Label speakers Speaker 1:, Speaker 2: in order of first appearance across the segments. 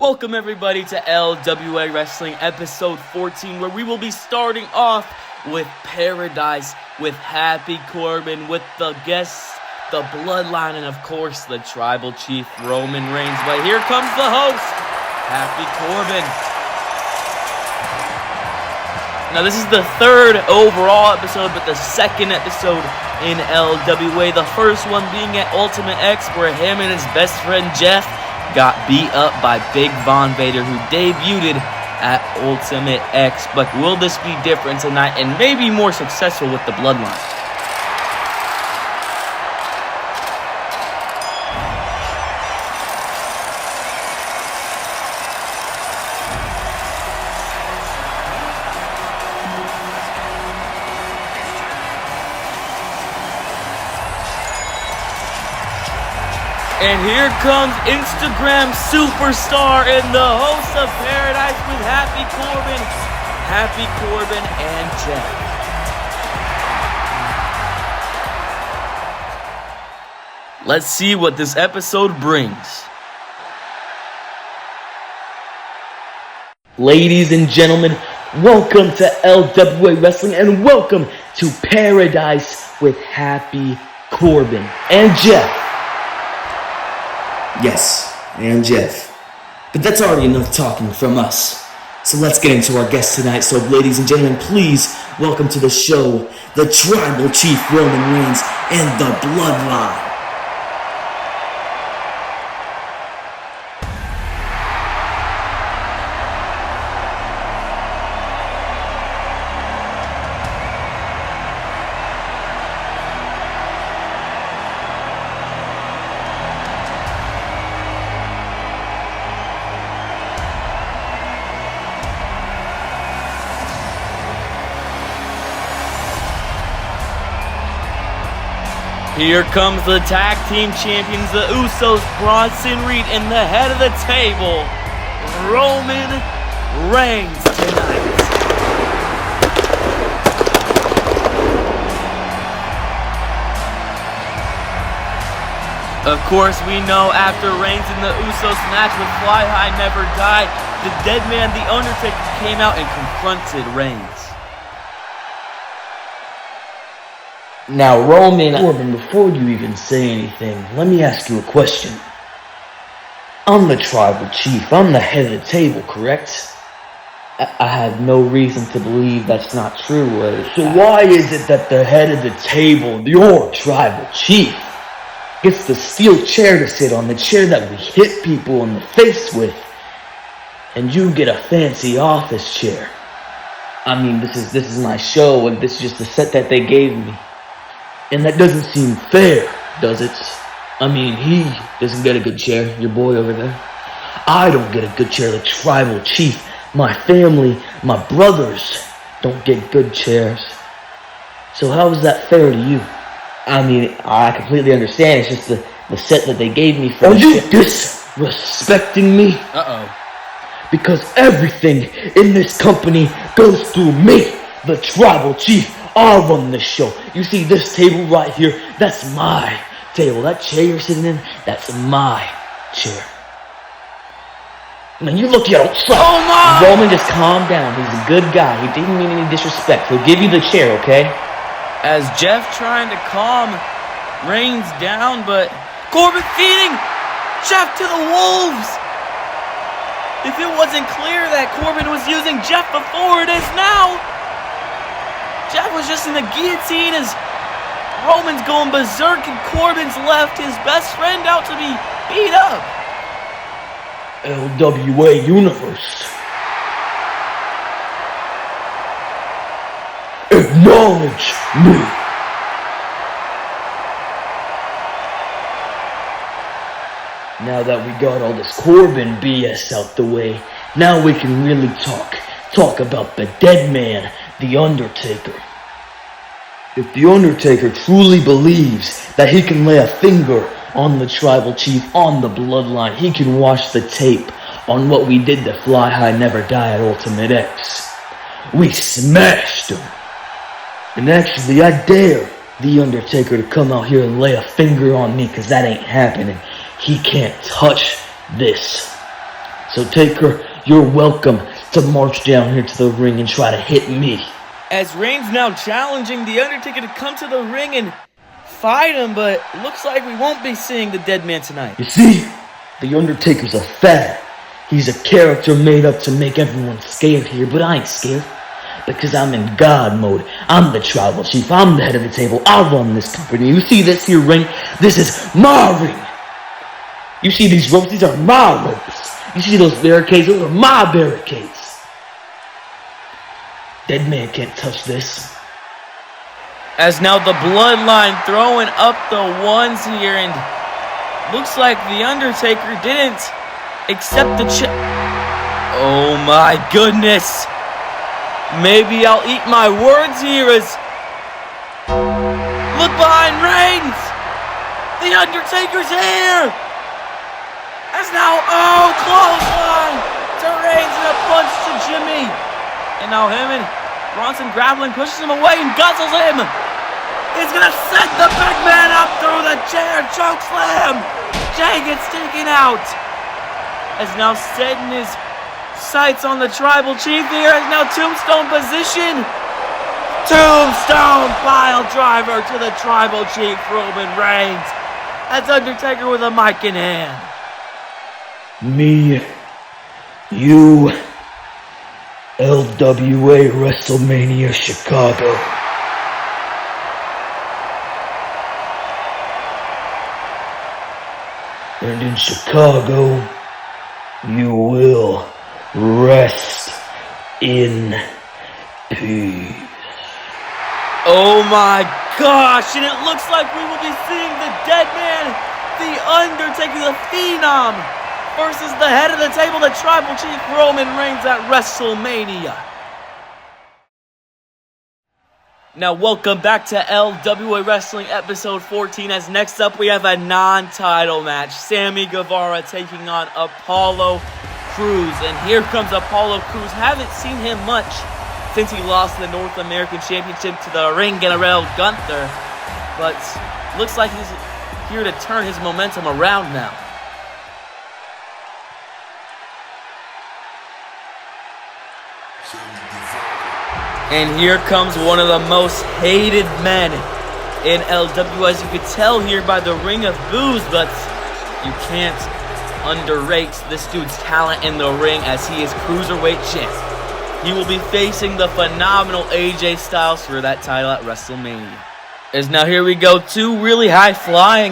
Speaker 1: Welcome everybody to LWA Wrestling episode 14, where we will be starting off with Paradise, with Happy Corbin, with the guests, the Bloodline, and of course the Tribal Chief Roman Reigns. But here comes the host, Happy Corbin. Now this is the third overall episode, but the second episode in LWA. The first one being at Ultimate X, where him and his best friend Jeff got beat up by Big Von Vader, who debuted at Ultimate X. But will this be different tonight and maybe more successful with the Bloodline? And here comes Instagram superstar and the host of Paradise with Happy Corbin and Jeff. Let's see what this episode brings. Ladies and gentlemen, welcome to LWA Wrestling and welcome to Paradise with Happy Corbin and Jeff.
Speaker 2: Yes, and Jeff. But that's already enough talking from us. So let's get into our guest tonight. So ladies and gentlemen, please welcome to the show, the Tribal Chief Roman Reigns and the Bloodline.
Speaker 1: Here comes the tag team champions, the Usos, Bronson Reed, and the head of the table, Roman Reigns tonight. Of course, we know after Reigns and the Usos match with Fly High Never Die, the dead man, the Undertaker, came out and confronted Reigns.
Speaker 3: Now, Roman Corbin, before you even say anything, let me ask you a question. I'm the Tribal Chief. I'm the head of the table, correct? I have no reason to believe that's not true. So why is it that the head of the table, your Tribal Chief, gets the steel chair to sit on, the chair that we hit people in the face with, and you get a fancy office chair? I mean, this is my show, and this is just the set that they gave me. And that doesn't seem fair, does it? I mean, he doesn't get a good chair, your boy over there. I don't get a good chair, the Tribal Chief. My family, my brothers don't get good chairs. So how is that fair to you? I mean, I completely understand. It's just the set that they gave me for. Are you disrespecting me?
Speaker 1: Uh-oh.
Speaker 3: Because everything in this company goes through me, the Tribal Chief. I run this show. You see this table right here? That's my table. That chair you're sitting in, that's my chair. Man, you look, you don't suck.
Speaker 1: Oh my!
Speaker 3: Roman, just calm down. He's a good guy. He didn't mean any disrespect. He'll give you the chair, okay?
Speaker 1: As Jeff trying to calm Reigns down, but Corbin feeding Jeff to the wolves. If it wasn't clear that Corbin was using Jeff before, it is now. Jeff was just in the guillotine as Roman's going berserk and Corbin's left his best friend out to be beat up.
Speaker 3: LWA Universe. Acknowledge me. Now that we got all this Corbin BS out the way, now we can really talk about the dead man, the Undertaker. If the Undertaker truly believes that he can lay a finger on the Tribal Chief, on the Bloodline, he can watch the tape on what we did to Fly High Never Die at Ultimate X. We smashed him. And actually, I dare the Undertaker to come out here and lay a finger on me, because that ain't happening. He can't touch this. So Taker, you're welcome to march down here to the ring and try to hit me.
Speaker 1: As Reigns now challenging The Undertaker to come to the ring and fight him, but looks like we won't be seeing the dead man tonight.
Speaker 3: You see, The Undertaker's a fad. He's a character made up to make everyone scared here, but I ain't scared. Because I'm in God mode. I'm the tribal chief. I'm the head of the table. I run this company. You see this here ring? This is my ring. You see these ropes? These are my ropes. You see those barricades? Those are my barricades. Dead man can't touch this.
Speaker 1: As now the bloodline throwing up the ones here, and looks like The Undertaker didn't accept the Oh my goodness. Maybe I'll eat my words here as... Look behind Reigns! The Undertaker's here! As now, clothesline to Reigns and a punch to Jimmy. And now him and Bronson grappling, pushes him away and guzzles him. He's gonna set the big man up through the chair, choke slam. Jay gets taken out. As now setting his sights on the tribal chief here, as now tombstone position. Tombstone pile driver to the tribal chief, Roman Reigns. That's Undertaker with a mic in hand.
Speaker 3: Me, you, LWA WrestleMania Chicago. And in Chicago, you will rest in peace.
Speaker 1: Oh my gosh, and it looks like we will be seeing the dead man, The Undertaker, the Phenom, versus the head of the table, the tribal chief, Roman Reigns, at WrestleMania. Now, welcome back to LWA Wrestling episode 14, as next up we have a non-title match. Sammy Guevara taking on Apollo Crews, and here comes Apollo Crews. Haven't seen him much since he lost the North American Championship to the Ring General Gunther, but looks like he's here to turn his momentum around now. And here comes one of the most hated men in LWA, as you could tell here by the ring of boos, but you can't underrate this dude's talent in the ring, as he is Cruiserweight champ. He will be facing the phenomenal AJ Styles for that title at WrestleMania. As now here we go, two really high-flying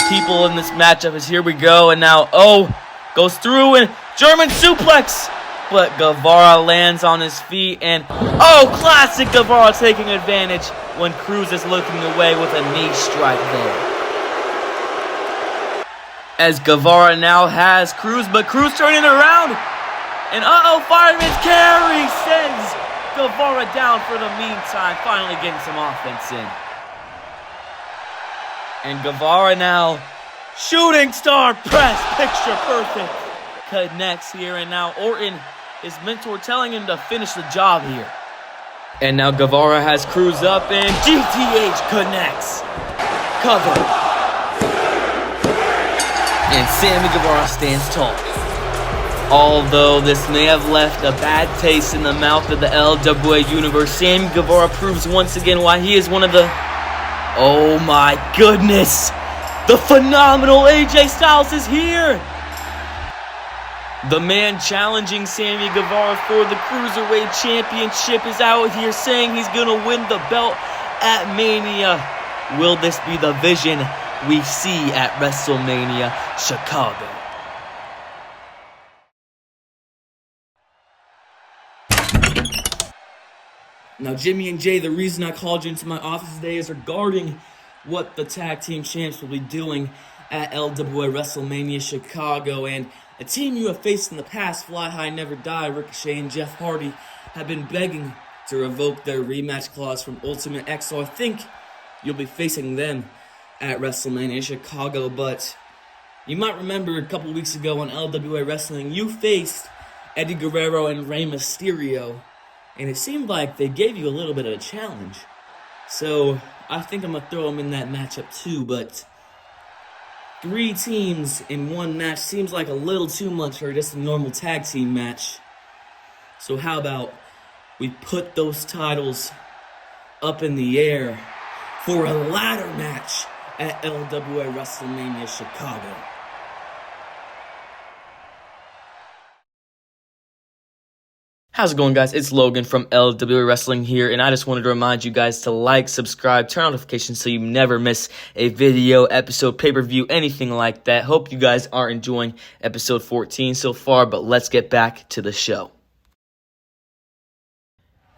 Speaker 1: people in this matchup, as here we go, and now, goes through and German suplex! But Guevara lands on his feet, and classic Guevara taking advantage when Crews is looking away with a knee strike there. As Guevara now has Crews, but Crews turning around, and fireman's carry sends Guevara down for the meantime, finally getting some offense in. And Guevara now, shooting star press, picture perfect, connects here, and now Orton, his mentor, telling him to finish the job here. And now Guevara has Crews up, and GTH connects. Cover. And Sammy Guevara stands tall. Although this may have left a bad taste in the mouth of the LWA Universe, Sammy Guevara proves once again why he is one of the... Oh my goodness! The phenomenal AJ Styles is here! The man challenging Sammy Guevara for the Cruiserweight Championship is out here saying he's going to win the belt at Mania. Will this be the vision we see at WrestleMania Chicago? Now, Jimmy and Jay, the reason I called you into my office today is regarding what the tag team champs will be doing at LWA WrestleMania Chicago, and a team you have faced in the past, Fly High Never Die, Ricochet and Jeff Hardy, have been begging to revoke their rematch clause from Ultimate X, so I think you'll be facing them at WrestleMania Chicago. But you might remember a couple weeks ago on LWA Wrestling, you faced Eddie Guerrero and Rey Mysterio, and it seemed like they gave you a little bit of a challenge. So I think I'm going to throw them in that matchup too, but
Speaker 2: 3 teams in one match seems like a little too much for just a normal tag team match. So how about we put those titles up in the air for a ladder match at LWA WrestleMania Chicago.
Speaker 1: How's it going, guys? It's Logan from LWA Wrestling here, and I just wanted to remind you guys to like, subscribe, turn on notifications so you never miss a video, episode, pay-per-view, anything like that. Hope you guys are enjoying episode 14 so far, but let's get back to the show.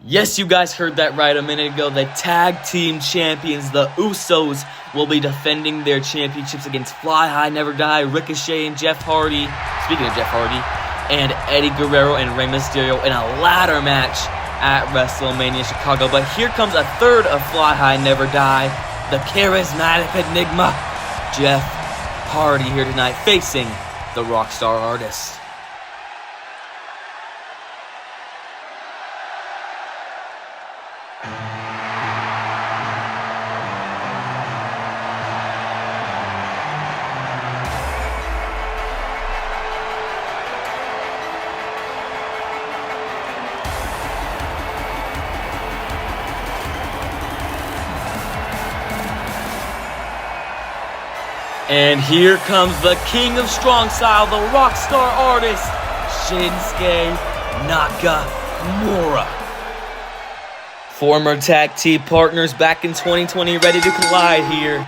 Speaker 1: Yes, you guys heard that right a minute ago. The tag team champions, the Usos, will be defending their championships against Fly High Never Die, Ricochet, and Jeff Hardy. Speaking of Jeff Hardy, and Eddie Guerrero and Rey Mysterio in a ladder match at WrestleMania Chicago. But here comes a third of Fly High Never Die, the charismatic enigma, Jeff Hardy, here tonight facing the Rockstar Artist. And here comes the king of strong style, the Rockstar Artist, Shinsuke Nakamura. Former tag team partners back in 2020, ready to collide here.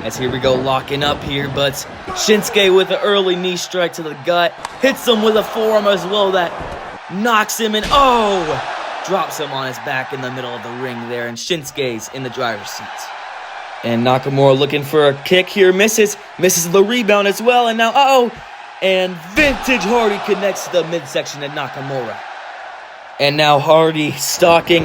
Speaker 1: As here we go, locking up here, but Shinsuke with an early knee strike to the gut, hits him with a forearm as well that knocks him in, drops him on his back in the middle of the ring there, and Shinsuke's in the driver's seat. And Nakamura looking for a kick here, misses the rebound as well, and now, and Vintage Hardy connects to the midsection of Nakamura. And now Hardy stalking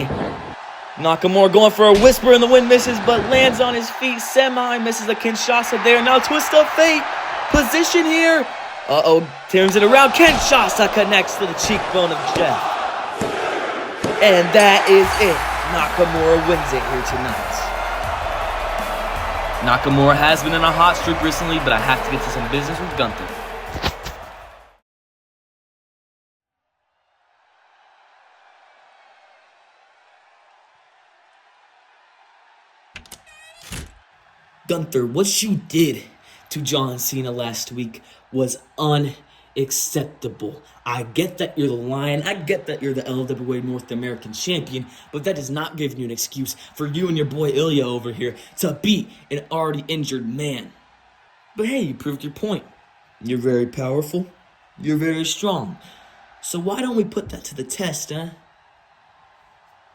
Speaker 1: Nakamura, going for a whisper in the wind, misses, but lands on his feet, misses a Kinshasa there, now twist of fate, position here, turns it around, Kinshasa connects to the cheekbone of Jeff. And that is it, Nakamura wins it here tonight. Nakamura has been in a hot streak recently, but I have to get to some business with Gunther.
Speaker 2: Gunther, what you did to John Cena last week was unacceptable. I get that you're the Lion, I get that you're the LWA North American Champion, but that does not give you an excuse for you and your boy Ilya over here to beat an already injured man. But hey, you proved your point. You're very powerful, you're very strong. So why don't we put that to the test, huh?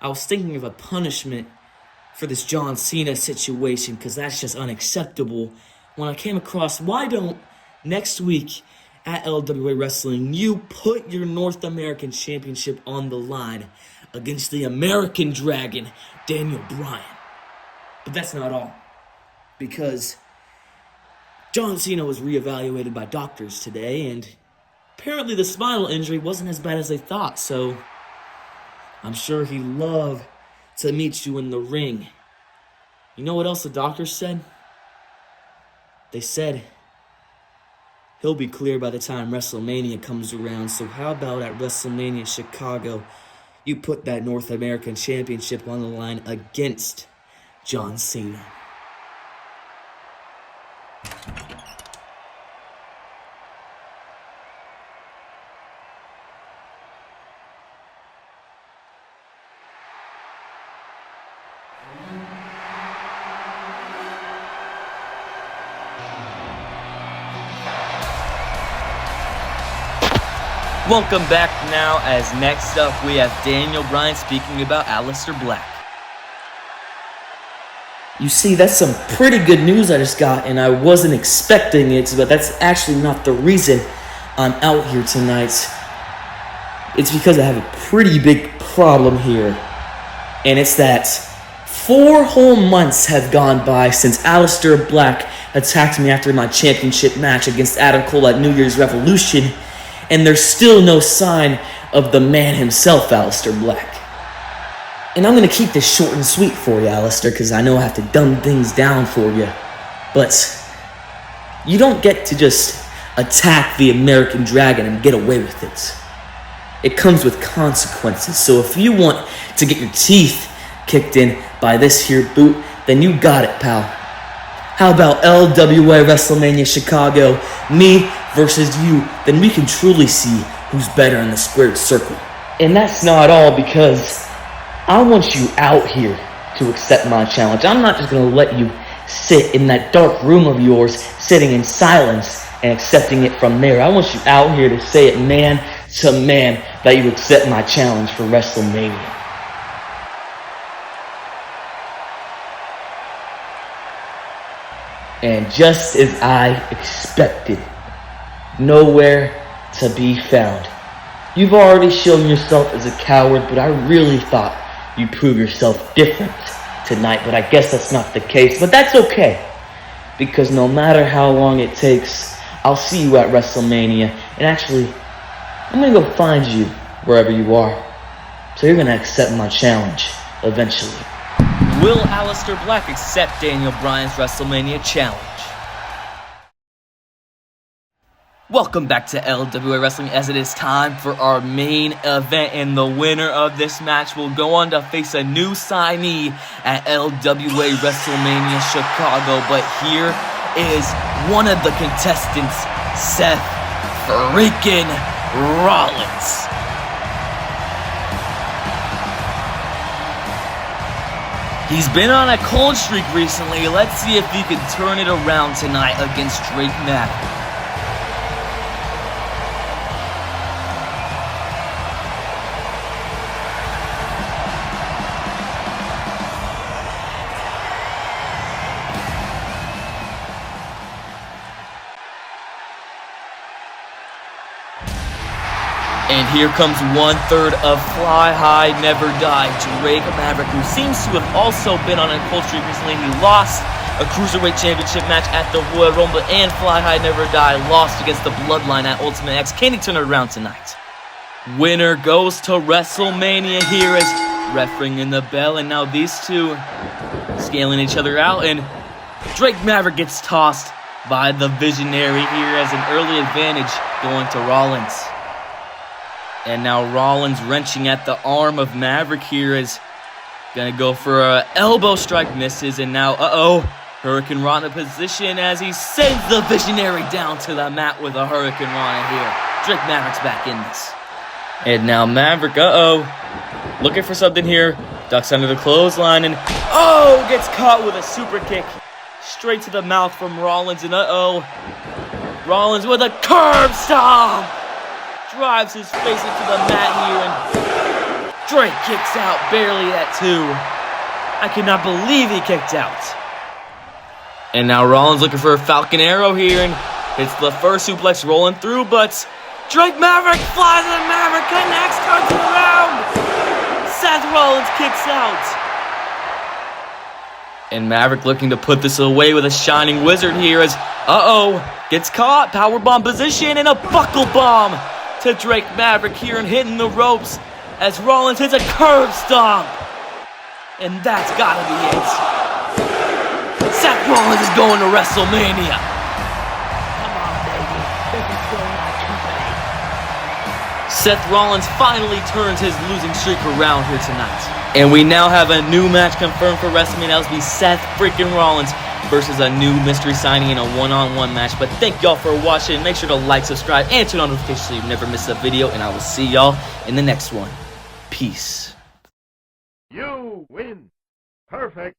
Speaker 2: I was thinking of a punishment for this John Cena situation, because that's just unacceptable. When I came across, why don't next week at LWA Wrestling, you put your North American Championship on the line against the American Dragon, Daniel Bryan. But that's not all, because John Cena was reevaluated by doctors today, and apparently the spinal injury wasn't as bad as they thought, so I'm sure he'd love to meet you in the ring. You know what else the doctors said? They said he'll be clear by the time WrestleMania comes around. So how about at WrestleMania Chicago, you put that North American Championship on the line against John Cena?
Speaker 1: Welcome back now, as next up we have Daniel Bryan speaking about Aleister Black.
Speaker 2: You see, that's some pretty good news I just got, and I wasn't expecting it, but that's actually not the reason I'm out here tonight. It's because I have a pretty big problem here, and it's that 4 whole months have gone by since Aleister Black attacked me after my championship match against Adam Cole at New Year's Revolution, and there's still no sign of the man himself, Aleister Black. And I'm going to keep this short and sweet for you, Aleister, because I know I have to dumb things down for you. But You don't get to just attack the American Dragon and get away with it. It comes with consequences, so if you want to get your teeth kicked in by this here boot, then you got it, pal. How about LWA WrestleMania Chicago, me versus you? Then we can truly see who's better in the squared circle.
Speaker 3: And that's not all, because I want you out here to accept my challenge. I'm not just going to let you sit in that dark room of yours, sitting in silence and accepting it from there. I want you out here to say it man to man that you accept my challenge for WrestleMania. And just as I expected, nowhere to be found. You've already shown yourself as a coward, but I really thought you'd prove yourself different tonight, but I guess that's not the case. But that's okay, because no matter how long it takes, I'll see you at WrestleMania, and actually, I'm going to go find you wherever you are. So you're going to accept my challenge eventually.
Speaker 1: Will Aleister Black accept Daniel Bryan's WrestleMania challenge? Welcome back to LWA Wrestling, as it is time for our main event, and the winner of this match will go on to face a new signee at LWA WrestleMania Chicago. But here is one of the contestants, Seth freaking Rollins. He's been on a cold streak recently. Let's see if he can turn it around tonight against Drake Maverick. And here comes 1/3 of Fly High Never Die, Drake Maverick, who seems to have also been on a cold streak recently. He lost a Cruiserweight Championship match at the Royal Rumble, and Fly High Never Die lost against the Bloodline at Ultimate X. Can he turn it around tonight? Winner goes to WrestleMania here as ref ringing the bell, and now these two scaling each other out, and Drake Maverick gets tossed by the Visionary here as an early advantage going to Rollins. And now Rollins wrenching at the arm of Maverick here is gonna go for a elbow strike, misses, and now, Hurricane Rana position as he sends the Visionary down to the mat with a Hurricane Rana here. Drake Maverick's back in this. And now Maverick, looking for something here, ducks under the clothesline, and gets caught with a super kick straight to the mouth from Rollins, and Rollins with a curb stomp! Drives his face into the mat here, and Drake kicks out barely at 2. I cannot believe he kicked out. And now Rollins looking for a Falcon Arrow here, and hits the first suplex rolling through, but Drake Maverick flies, and Maverick connects, turns it around. Seth Rollins kicks out. And Maverick looking to put this away with a Shining Wizard here as, gets caught, powerbomb position, and a buckle bomb to Drake Maverick here, and hitting the ropes as Rollins hits a curb stomp. And that's gotta be it. Seth Rollins is going to WrestleMania. Come on, baby. This is still not too bad. Seth Rollins finally turns his losing streak around here tonight. And we now have a new match confirmed for WrestleMania. That will be Seth freaking Rollins versus a new mystery signing in a one-on-one match. But thank y'all for watching. Make sure to like, subscribe, and turn on notifications so you never miss a video. And I will see y'all in the next one. Peace.
Speaker 4: You win. Perfect.